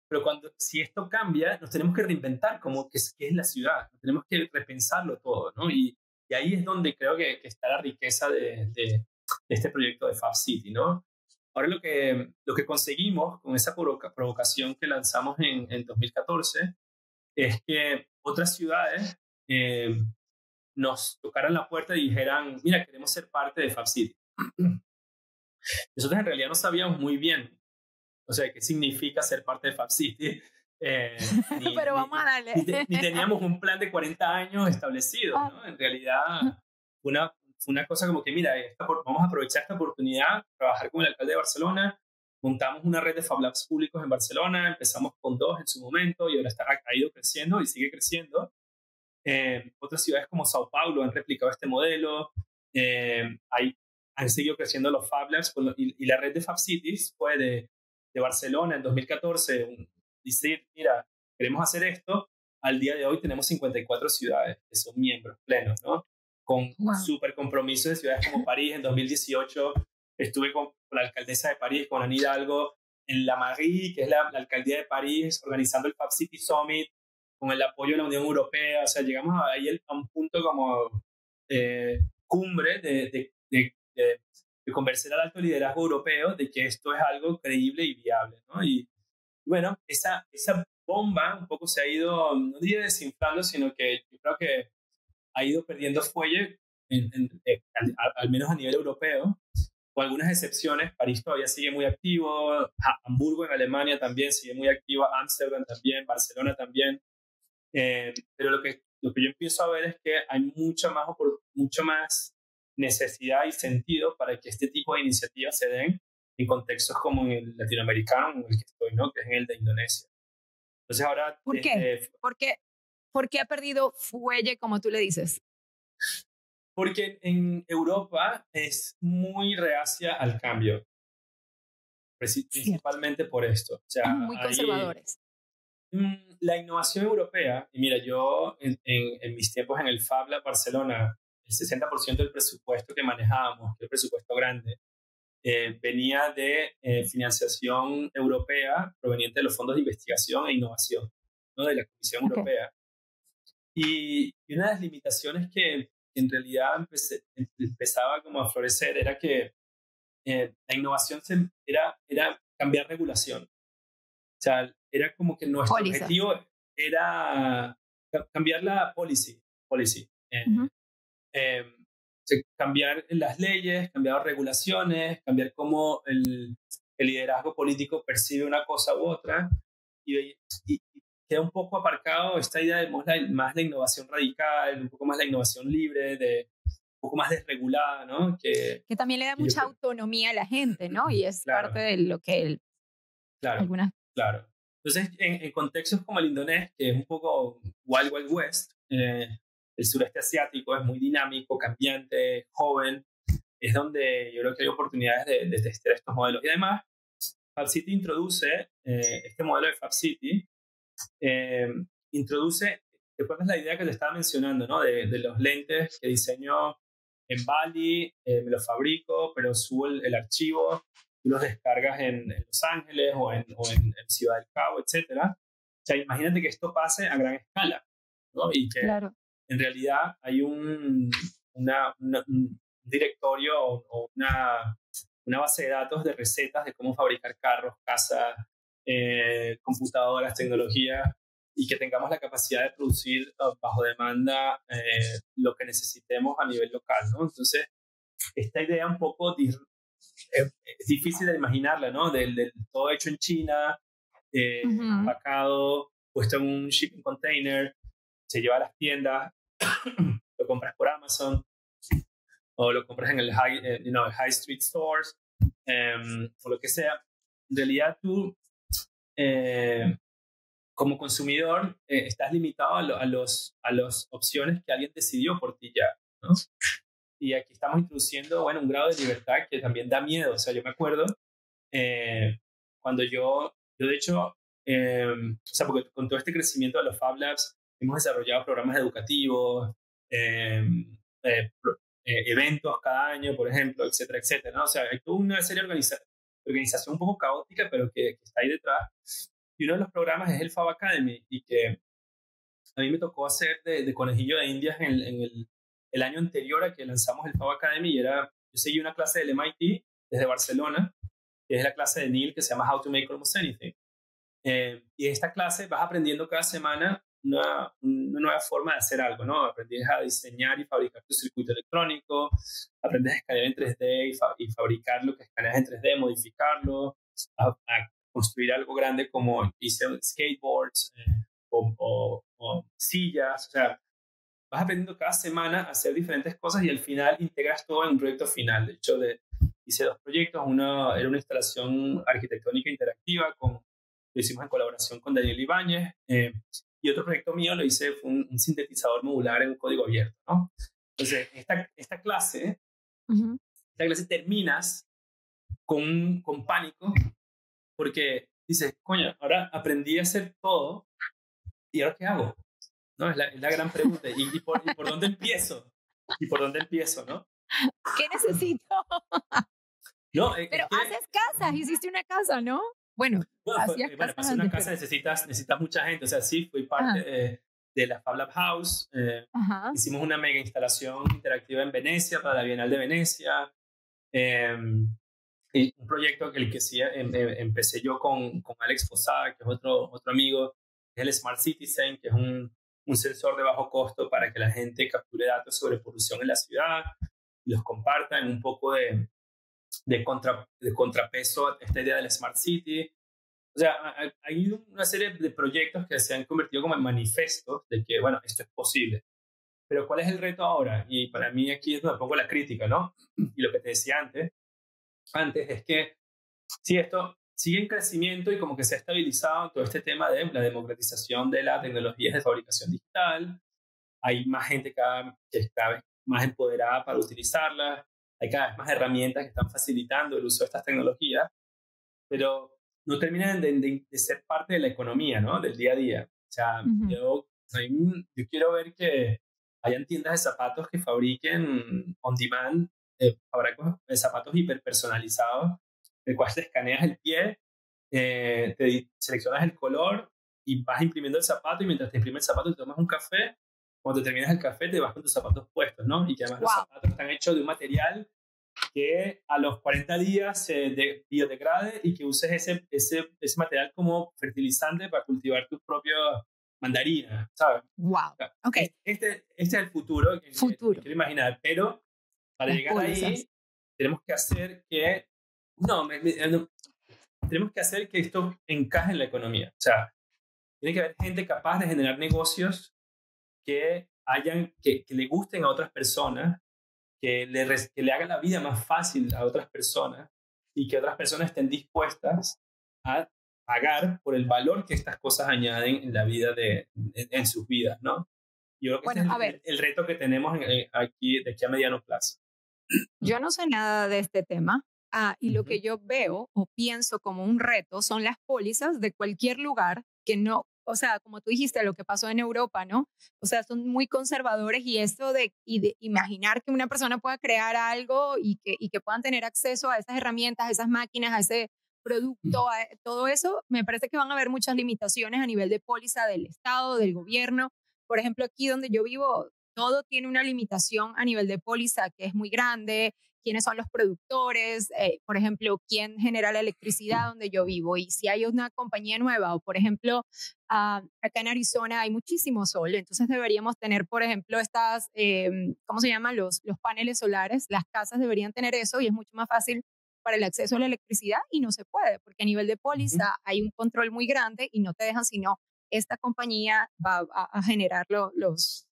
Pero si esto cambia, nos tenemos que reinventar qué es la ciudad, tenemos que repensarlo todo, ¿no? Y ahí es donde creo que está la riqueza de este proyecto de Fab City, ¿no? Ahora lo que conseguimos con esa provocación que lanzamos en 2014 es que otras ciudades nos tocaran la puerta y dijeran, mira, queremos ser parte de Fab City. Nosotros en realidad no sabíamos muy bien, o sea, qué significa ser parte de Fab City. Pero vamos a darle. Ni teníamos un plan de 40 años establecido, ¿no? En realidad fue una cosa como que, mira, vamos a aprovechar esta oportunidad, trabajar con el alcalde de Barcelona, montamos una red de Fab Labs públicos en Barcelona, empezamos con 2 en su momento y ahora ha ido creciendo y sigue creciendo. Otras ciudades como Sao Paulo han replicado este modelo, han seguido creciendo los Fab Labs y la red de Fab Cities fue de Barcelona en 2014, decir, mira, queremos hacer esto. Al día de hoy tenemos 54 ciudades que son miembros plenos, ¿no? Con súper compromisos de ciudades como París. En 2018 estuve con la alcaldesa de París, con Anne Hidalgo, en la Marie, que es la alcaldía de París, organizando el Fab City Summit, con el apoyo de la Unión Europea. O sea, llegamos ahí a un punto como cumbre de convencer al alto liderazgo europeo de que esto es algo creíble y viable, ¿no? Y bueno, esa bomba un poco se ha ido, no diría desinflando, sino que yo creo que ha ido perdiendo fuelle, al menos a nivel europeo, con algunas excepciones. París todavía sigue muy activo, Hamburgo en Alemania también sigue muy activa, Ámsterdam también, Barcelona también. Pero lo que yo empiezo a ver es que hay mucha más necesidad y sentido para que este tipo de iniciativas se den en contextos como en el latinoamericano, en el que estoy, ¿no? Que es en el de Indonesia. Entonces ahora... ¿Por qué? ¿Por qué ha perdido fuelle, como tú le dices? Porque en Europa es muy reacia al cambio, principalmente por esto. O sea, muy conservadores. La innovación europea, y mira, yo en mis tiempos en el Fab Lab Barcelona, el 60% del presupuesto que manejábamos, que es el presupuesto grande, venía de financiación europea proveniente de los fondos de investigación e innovación, ¿no? De la Comisión Europea. Y una de las limitaciones que en realidad empezaba como a florecer era que la innovación era cambiar regulación. O sea, era como que nuestro Póliza. objetivo era cambiar la policy. Ujú. Cambiar las leyes, cambiar regulaciones, cambiar cómo el liderazgo político percibe una cosa u otra, y queda un poco aparcado esta idea de más la innovación radical, un poco más la innovación libre, un poco más desregulada, ¿no? Que también le da mucha autonomía a la gente, ¿no? Y es Claro. parte de lo que Claro, algunas... claro. Entonces, en contextos como el indonés, que es un poco Wild Wild West, el sureste asiático es muy dinámico, cambiante, joven, es donde yo creo que hay oportunidades de testear estos modelos. Y además, FabCity introduce este modelo de FabCity, ¿te acuerdas la idea que te estaba mencionando, ¿no? De los lentes que diseño en Bali, me los fabrico, pero subo el archivo, tú los descargas en Los Ángeles o en Ciudad del Cabo, etc. O sea, imagínate que esto pase a gran escala, ¿no? Y que Claro. en realidad hay un directorio o una base de datos de recetas de cómo fabricar carros, casas, computadoras, tecnología, y que tengamos la capacidad de producir bajo demanda lo que necesitemos a nivel local, ¿no? Entonces, esta idea un poco es difícil de imaginarla, ¿no? Del todo hecho en China, empacado, puesto en un shipping container, se lleva a las tiendas, lo compras por Amazon o lo compras en el high street stores, o lo que sea. En realidad tú, como consumidor, estás limitado a las opciones que alguien decidió por ti ya, ¿no? Y aquí estamos introduciendo, bueno, un grado de libertad que también da miedo. O sea, yo me acuerdo cuando yo de hecho, o sea, porque con todo este crecimiento de los Fab Labs, hemos desarrollado programas educativos, eventos cada año, por ejemplo, etcétera, etcétera, ¿no? O sea, hay toda una serie de organización un poco caótica, pero que está ahí detrás. Y uno de los programas es el Fab Academy, y que a mí me tocó hacer de conejillo de indias en el año anterior a que lanzamos el Fab Academy, y yo seguí una clase del MIT desde Barcelona, que es la clase de Neil, que se llama How to Make Almost Anything. Y en esta clase vas aprendiendo cada semana una nueva forma de hacer algo, ¿no? Aprendes a diseñar y fabricar tu circuito electrónico, aprendes a escanear en 3D y fabricar lo que escaneas en 3D, modificarlo, a construir algo grande como hice skateboards o sillas. O sea, vas aprendiendo cada semana a hacer diferentes cosas y al final integras todo en un proyecto final. De hecho, hice 2 proyectos. Uno era una instalación arquitectónica interactiva, lo hicimos en colaboración con Daniel Ibáñez, y otro proyecto mío lo hice, fue un sintetizador modular en código abierto, ¿no? Entonces, esta clase terminas con pánico, porque dices, coño, ahora aprendí a hacer todo, ¿y ahora qué hago? ¿No? Es la gran pregunta. ¿Y por dónde empiezo? ¿Y por dónde empiezo, no? ¿Qué necesito? No, pero haces casas, hiciste una casa, ¿no? Bueno, para hacer una casa necesitas mucha gente. O sea, sí, fui parte de la Fab Lab House. Hicimos una mega instalación interactiva en Venecia para la Bienal de Venecia. Y un proyecto que sí empecé yo con Alex Posada, que es otro amigo, que es el Smart Citizen, que es un sensor de bajo costo para que la gente capture datos sobre polución en la ciudad y los comparta en un poco de contrapeso a esta idea del Smart City. O sea, hay una serie de proyectos que se han convertido como en manifestos de que, bueno, esto es posible. Pero ¿cuál es el reto ahora? Y para mí aquí es donde pongo la crítica, ¿no? Y lo que te decía antes es que si esto sigue en crecimiento y como que se ha estabilizado todo este tema de la democratización de las tecnologías de fabricación digital, hay más gente que es cada vez más empoderada para utilizarlas, hay cada vez más herramientas que están facilitando el uso de estas tecnologías, pero no terminan de ser parte de la economía, ¿no? Del día a día. O sea, yo quiero ver que hayan tiendas de zapatos que fabriquen on demand, zapatos hiperpersonalizados, el cual te escaneas el pie, te seleccionas el color y vas imprimiendo el zapato, y mientras te imprime el zapato te tomas un café. Cuando te terminas el café te vas con tus zapatos puestos, ¿no? Y que además los zapatos están hechos de un material que a los 40 días se biodegrade y que uses ese material como fertilizante para cultivar tus propias mandarinas, ¿sabes? Wow. O sea, Ok. este es el futuro que Futuro. quiero imaginar, pero para Las llegar pólizas. ahí tenemos que hacer que no, tenemos que hacer que esto encaje en la economía. O sea, tiene que haber gente capaz de generar negocios que le gusten a otras personas, que le hagan la vida más fácil a otras personas y que otras personas estén dispuestas a pagar por el valor que estas cosas añaden en la vida en sus vidas, ¿no? Yo creo que Bueno, este a es ver, el reto que tenemos de aquí a mediano plazo. yo no sé nada de este tema. Y lo que Ujú. yo veo o pienso como un reto son las pólizas de cualquier lugar que no, o sea, como tú dijiste, lo que pasó en Europa, ¿no? O sea, son muy conservadores y esto de imaginar que una persona pueda crear algo y que puedan tener acceso a esas herramientas, a esas máquinas, a ese producto, a todo eso, me parece que van a haber muchas limitaciones a nivel de póliza del Estado, del gobierno. Por ejemplo, aquí donde yo vivo, todo tiene una limitación a nivel de póliza que es muy grande, quiénes son los productores, por ejemplo, quién genera la electricidad donde yo vivo y si hay una compañía nueva o, por ejemplo, acá en Arizona hay muchísimo sol, entonces deberíamos tener, por ejemplo, estas, ¿cómo se llaman? Los paneles solares, las casas deberían tener eso y es mucho más fácil para el acceso a la electricidad y no se puede, porque a nivel de Ujú. póliza hay un control muy grande y no te dejan sino esta compañía va a generar los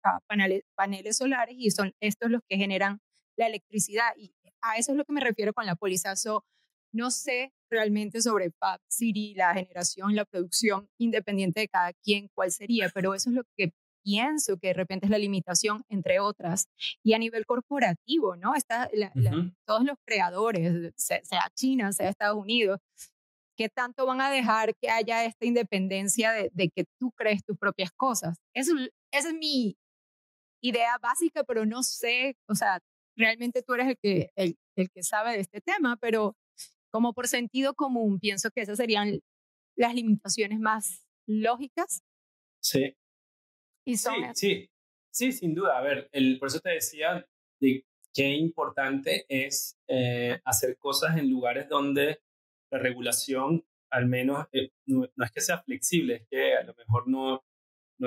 paneles solares y son estos los que generan la electricidad. Y a eso es lo que me refiero con la póliza. So, no sé realmente sobre Fab City, la generación, la producción independiente de cada quien, cuál sería, pero eso es lo que pienso que de repente es la limitación, entre otras. Y a nivel corporativo, ¿no? Ujú. Todos los creadores, sea China, sea Estados Unidos, ¿qué tanto van a dejar que haya esta independencia de que tú crees tus propias cosas? Esa es mi idea básica, pero no sé, o sea, realmente tú eres el que sabe de este tema, pero como por sentido común, pienso que esas serían las limitaciones más lógicas Sí. y son, Sí, sin duda. A ver, por eso te decía de qué importante es hacer cosas en lugares donde la regulación, al menos, no es que sea flexible, es que a lo mejor no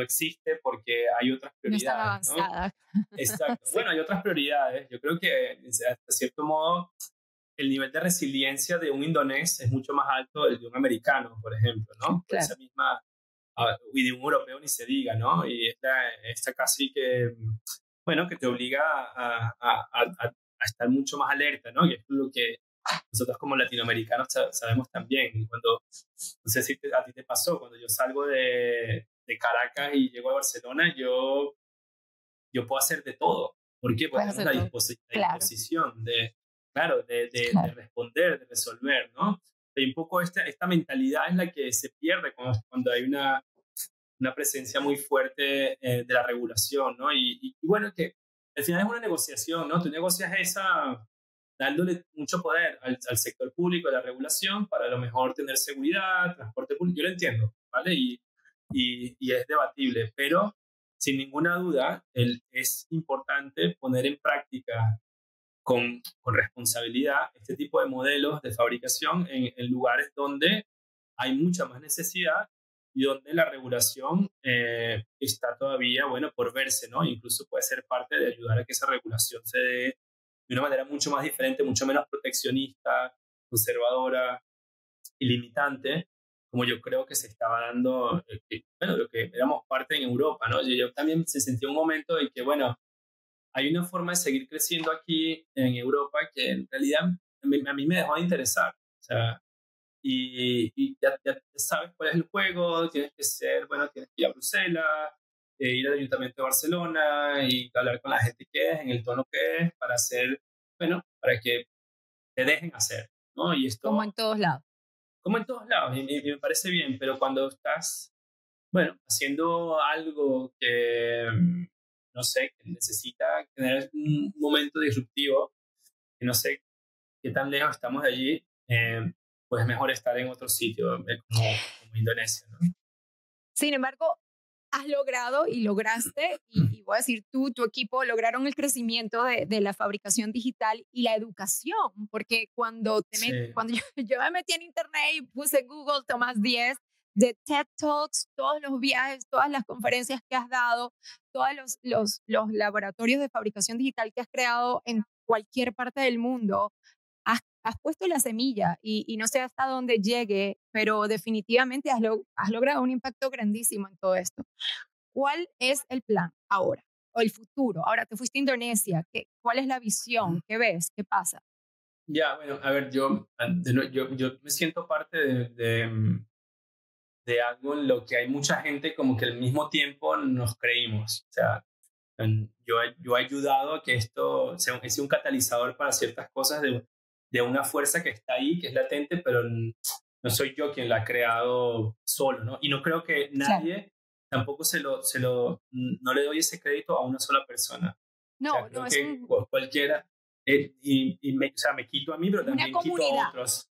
existe porque hay otras no están prioridades, ¿no? avanzadas. Exacto. Sí, Bueno, hay otras prioridades. Yo creo que, hasta cierto modo, el nivel de resiliencia de un indonés es mucho más alto del de un americano, por ejemplo, ¿no? Por esa claro. misma y de un europeo ni se diga, ¿no? Y esta casi que, bueno, que te obliga a estar mucho más alerta, ¿no? Y es lo que nosotros como latinoamericanos sabemos también. Y cuando, no sé si a ti te pasó, cuando yo salgo de Caracas y llego a Barcelona, yo puedo hacer de todo. ¿Por qué? Porque Puedes tenemos hacer todo. la Claro, disposición claro, de claro. responder, de resolver, ¿no? Y un poco esta mentalidad es la que se pierde cuando hay una presencia muy fuerte de la regulación, ¿no? Y bueno, que al final es una negociación, ¿no? Tú negocias esa dándole mucho poder al sector público, a la regulación, para a lo mejor tener seguridad, transporte público, yo lo entiendo, ¿vale? Y es debatible, pero sin ninguna duda es importante poner en práctica con responsabilidad este tipo de modelos de fabricación en lugares donde hay mucha más necesidad y donde la regulación está todavía, bueno, por verse, ¿no? Incluso puede ser parte de ayudar a que esa regulación se dé de una manera mucho más diferente, mucho menos proteccionista, conservadora y limitante, como yo creo que se estaba dando, bueno, lo que éramos parte en Europa, ¿no? Yo también se sentía un momento en que, bueno, hay una forma de seguir creciendo aquí en Europa que en realidad a mí me dejó de interesar. O sea, y ya sabes cuál es el juego, tienes que ser, bueno, tienes que ir a Bruselas, ir al Ayuntamiento de Barcelona y hablar con la gente que es, en el tono que es, para hacer, bueno, para que te dejen hacer, ¿no? Y Como en esto, todos lados. como en todos lados, y me parece bien, pero cuando estás, bueno, haciendo algo que, no sé, que necesita tener un momento disruptivo, que no sé qué tan lejos estamos de allí, pues es mejor estar en otro sitio como Indonesia, ¿no? Sin embargo, has logrado y lograste, y voy a decir tú, tu equipo, lograron el crecimiento de la fabricación digital y la educación, porque cuando yo me metí en internet y puse Google Tomás 10, de TED Talks, todos los viajes, todas las conferencias que has dado, todos los laboratorios de fabricación digital que has creado en cualquier parte del mundo, has puesto la semilla y no sé hasta dónde llegue, pero definitivamente has logrado un impacto grandísimo en todo esto. ¿Cuál es el plan ahora o el futuro? Ahora te fuiste a Indonesia, ¿cuál es la visión? ¿Qué ves? ¿Qué pasa? Ya, bueno, a ver, yo me siento parte de algo en lo que hay mucha gente como que al mismo tiempo nos creímos. O sea, yo he ayudado a que esto sea un catalizador para ciertas cosas de una fuerza que está ahí, que es latente, pero no soy yo quien la ha creado solo, ¿no? Y no creo que nadie, tampoco no le doy ese crédito a una sola persona. No, o sea, creo que cualquiera, o sea, me quito a mí, pero también quito a otros.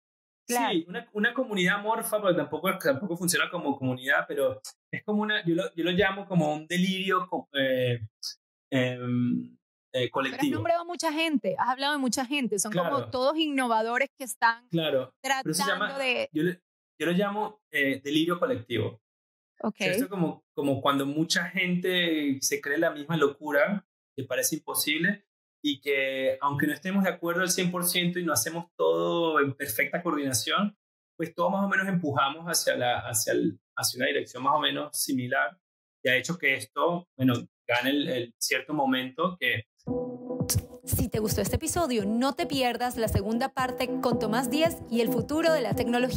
Claro. Sí, una comunidad amorfa, porque tampoco funciona como comunidad, pero es como yo lo llamo como un delirio colectivo. Pero has nombrado a mucha gente, has hablado de mucha gente, son como todos innovadores que están tratando de... Yo lo llamo delirio colectivo. Okay. Esto es como cuando mucha gente se cree la misma locura, que parece imposible, y que aunque no estemos de acuerdo al 100% y no hacemos todo en perfecta coordinación, pues todos más o menos empujamos hacia una dirección más o menos similar, y ha hecho que esto, bueno, gane el cierto momento que... Si te gustó este episodio, no te pierdas la segunda parte con Tomás Díaz y el futuro de la tecnología.